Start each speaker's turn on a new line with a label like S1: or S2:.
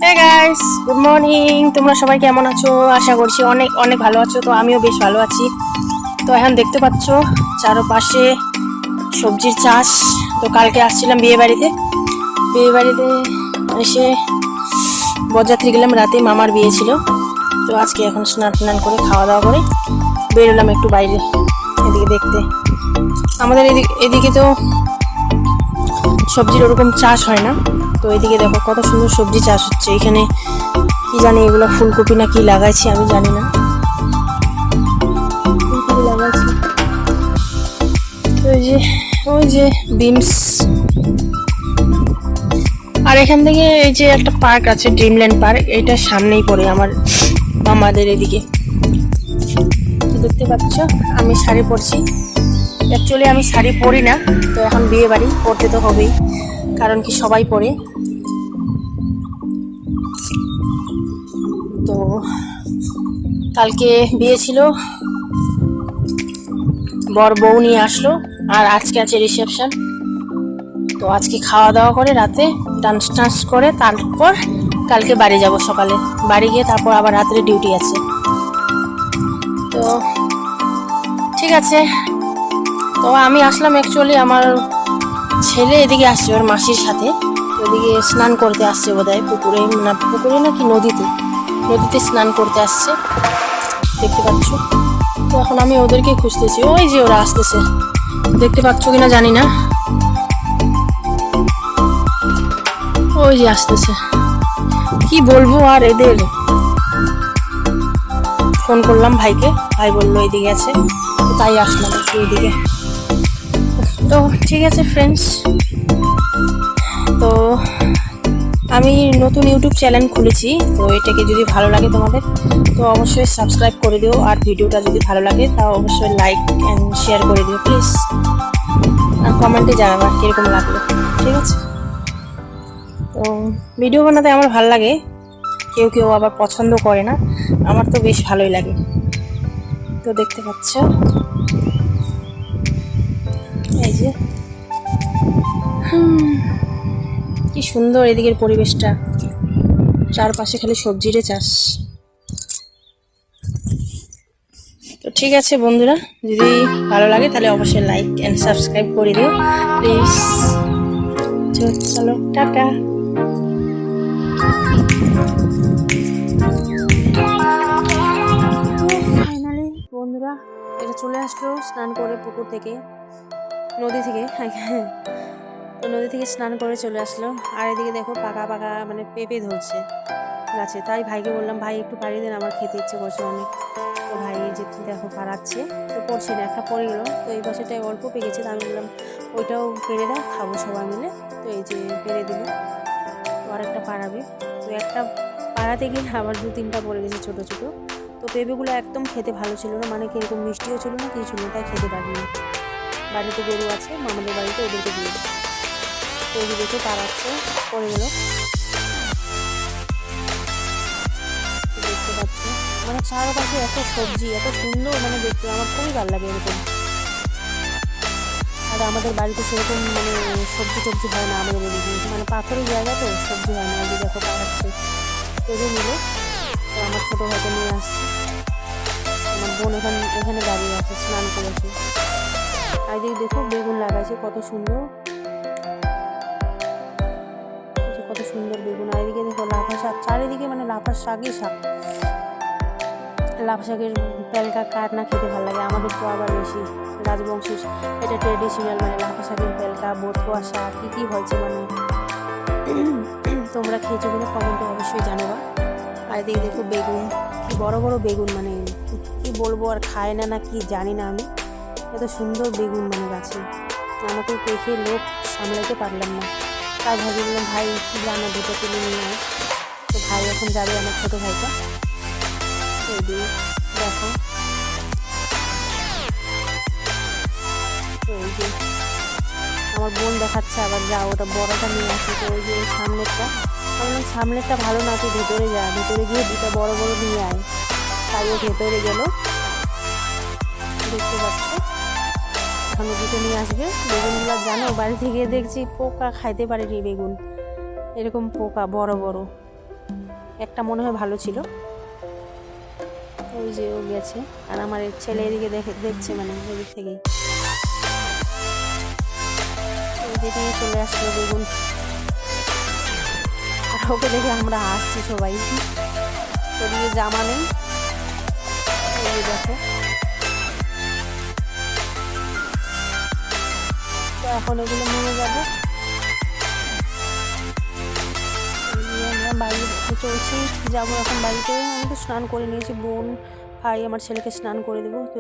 S1: Hey guys, good morning. তোমরা সবাই কেমন আছো? আশা করছি অনেক অনেক ভালো আছো। তো আমিও বেশ ভালো আছি। তো এখন দেখতে পাচ্ছ চারপাশে সবজির চাষ। তো কালকে আসছিলাম বিয়ে বাড়িতে এসে বরযাত্রী গেলাম, রাতে মামার বিয়ে ছিল। তো আজকে এখন স্নান টান করে খাওয়া দাওয়া করে বেরোলাম একটু বাইরে এদিকে দেখতে। আমাদের এদিকে তো সবজির ওরকম চাষ হয় না। তো এদিকে দেখো কত সুন্দর সবজি চাষ হচ্ছে। এখানে কি জানি এগুলো ফুলকপি না কি লাগাইছি আমি জানি না, ফুলকপি লাগাইছি। ওই যে বিমস। আর এখান থেকে এই যে একটা পার্ক আছে, ড্রিমল্যান্ড পার্ক, এটা সামনেই পড়ে আমাদের এদিকে। তো দেখতে পাচ্ছ আমি শাড়ি পরছি। অ্যাকচুয়ালি আমি শাড়ি পরি না, তো এখন বিয়ে বাড়ি পরতে তো হবেই, কারণ কি সবাই পরে। তো কালকে বিয়ে ছিল, বর বউ নিয়ে আসলো, আর আজকে আছে রিসেপশন। তো আজকে খাওয়া দাওয়া করে রাতে ডান্স টান্স করে তারপর কালকে বাড়ি যাব। সকালে বাড়ি গিয়ে তারপর আবার রাত্রে ডিউটি আছে। তো ঠিক আছে। তো আমি আসলাম, অ্যাকচুয়ালি আমার ছেলে এদিকে আসছে ওর মাসির সাথে। ওদিকে স্নান করতে আসছে বোধহয়, পুকুরে না কি নদীতে স্নান করতে আসছে, দেখতে পাচ্ছ। তো এখন আমি ওদেরকে খুঁজতেছি, ওই যে ওরা আসতেছে, দেখতে পাচ্ছ কিনা জানি না, ওই যে আসতেছে। কি বলবো আর এদের। ফোন করলাম ভাইকে, ভাই বললো এদিকে আছে, তাই আসলাম একটু এদিকে। তো ঠিক আছে ফ্রেন্ডস, তো আমি নতুন ইউটিউব চ্যানেল খুলেছি। তো এটাকে যদি ভালো লাগে তোমাদের, তো অবশ্যই সাবস্ক্রাইব করে দিও। আর ভিডিওটা যদি ভালো লাগে তাও অবশ্যই লাইক অ্যান্ড শেয়ার করে দিও প্লিজ। আর কমেন্টে জানাবা কীরকম লাগলো, ঠিক আছে? তো ভিডিও বানাতে আমার ভালো লাগে, কেউ কেউ আবার পছন্দ করে না, আমার তো বেশ ভালোই লাগে। তো দেখতে পাচ্ছ এই যে কি সুন্দর এদিকের পরিবেশটা, চারপাশে খালি সবজির চাষ। তো ঠিক আছে বন্ধুরা, যদি ভালো লাগে তাহলে অবশ্যই লাইক অ্যান্ড সাবস্ক্রাইব করে দিও প্লিজ। চলো টাটা। ফাইনালি বন্ধুরা এটা চলে আসলো স্নান করে পুকুর থেকে, নদী থেকে। তো নদী থেকে স্নান করে চলে আসলো। আর এদিকে দেখো পাকা পাকা মানে পেঁপে ধরছে গাছে। তাই ভাইকে বললাম, ভাই একটু পাড়ি দেন, আমার খেতে ইচ্ছে করছে অনেক। তো ভাই যে দেখো পাড়াচ্ছে, তো পড়ছি না, একটা পড়ে গেলো। তো এই বছরটায় অল্প পেকেছে, তো আমি বললাম ওইটাও পেরে দাও, খাবো সবাই মিলে। তো এই যে পেরে দিল, তো আরেকটা পাড়াবে। তো একটা পাড়াতে গিয়ে আবার 2-3টা পড়ে গেছে ছোটো ছোটো। তো পেঁপেগুলো একদম খেতে ভালো ছিল না, মানে কিরকম মিষ্টিও ছিল না, কিছু ছিল না, তাই খেতে পারিনি। বাড়িতে গরু আছে, মামাদের বাড়িতে, ওদেরকে দিয়ে দিচ্ছি। তো এই দেখে পাড়াচ্ছে, পড়ে গেল। দেখতে পাচ্ছি মানে চারপাশে এত সবজি, এত সুন্দর, মানে দেখতে আমার খুবই ভালো লাগে এরকম। আর আমাদের বাড়িতে সেরকম মানে সবজি হয় না আমাদের এদিকে, মানে পাথরের জায়গা তো সবজি হয় না। এই দেখো পাড়াচ্ছে, পেরে নিল। তো আমার ছোটো ভাইকে নিয়ে আসছে, আমার বোন এখানে দাঁড়িয়ে আছে, স্নান করেছে। আর এদিকে দেখো বেগুন লাগাইছে, কত সুন্দর কত সুন্দর বেগুন। আর এদিকে দেখো লাফা শাক, চারিদিকে মানে লাফা শাকই শাক। লাফা শাকের পেলকা কার না খেতে ভালো লাগে, আমাদের তো আবার বেশি রাজবংশী, এটা ট্রেডিশনাল, মানে লাফা শাকের পেলকা, বটুয়া শাক, কী কী হয়েছে মানে তোমরা খেয়েছো কিনা কমেন্টে অবশ্যই জানাবা। আর এদিকে দেখো বেগুন, কি বড় বড় বেগুন, মানে কি বলবো, আর খায় না কি জানি না আমি, এত সুন্দর বেগুন মানে গাছে। আমাকে দেখে লোক সামলাতে পারলাম না, তাই ভাবি বললাম ভাই জানা দুটো তুলে নিয়ে আয়। তো ভাই এখন যাবে, আমার ছোটো ভাইটা। এই দিয়ে দেখো, তো এই যে আমার বোন দেখাচ্ছে আবার যা ওটা বড়টা নিয়ে আসে। তো ওই যে সামনেরটা, বললাম সামনেরটা ভালো না, তুই ভেতরে যা, ভেতরে গিয়ে দুটো বড় বড় নিয়ে আয়। তাই ও ভেতরে গেল, দেখতে পাচ্ছ ওখানে দুটো নিয়ে আসবে। বেগুনগুলো জানো বাড়িতে গিয়ে দেখছি পোকা, খাইতে পারেনি বেগুন, এরকম পোকা বড় বড়। একটা মনে হয় ভালো ছিল। ওই যে ও গেছে, আর আমার ছেলে এদিকে দেখছে, মানে এদিক থেকেই এদিকে চলে আসলো বেগুন, আর ওকে দেখে আমরা হাসছি সবাই। ওদিকে জামা নেই, এই যে দেখো। তো এখন এগুলো নিয়ে যাবো। আমরা বাড়িতে চলছি, যাবো এখন বাড়িতে। আমি তো স্নান করে নিয়েছি, বোন ভাই আমার ছেলেকে স্নান করে দেবো। তো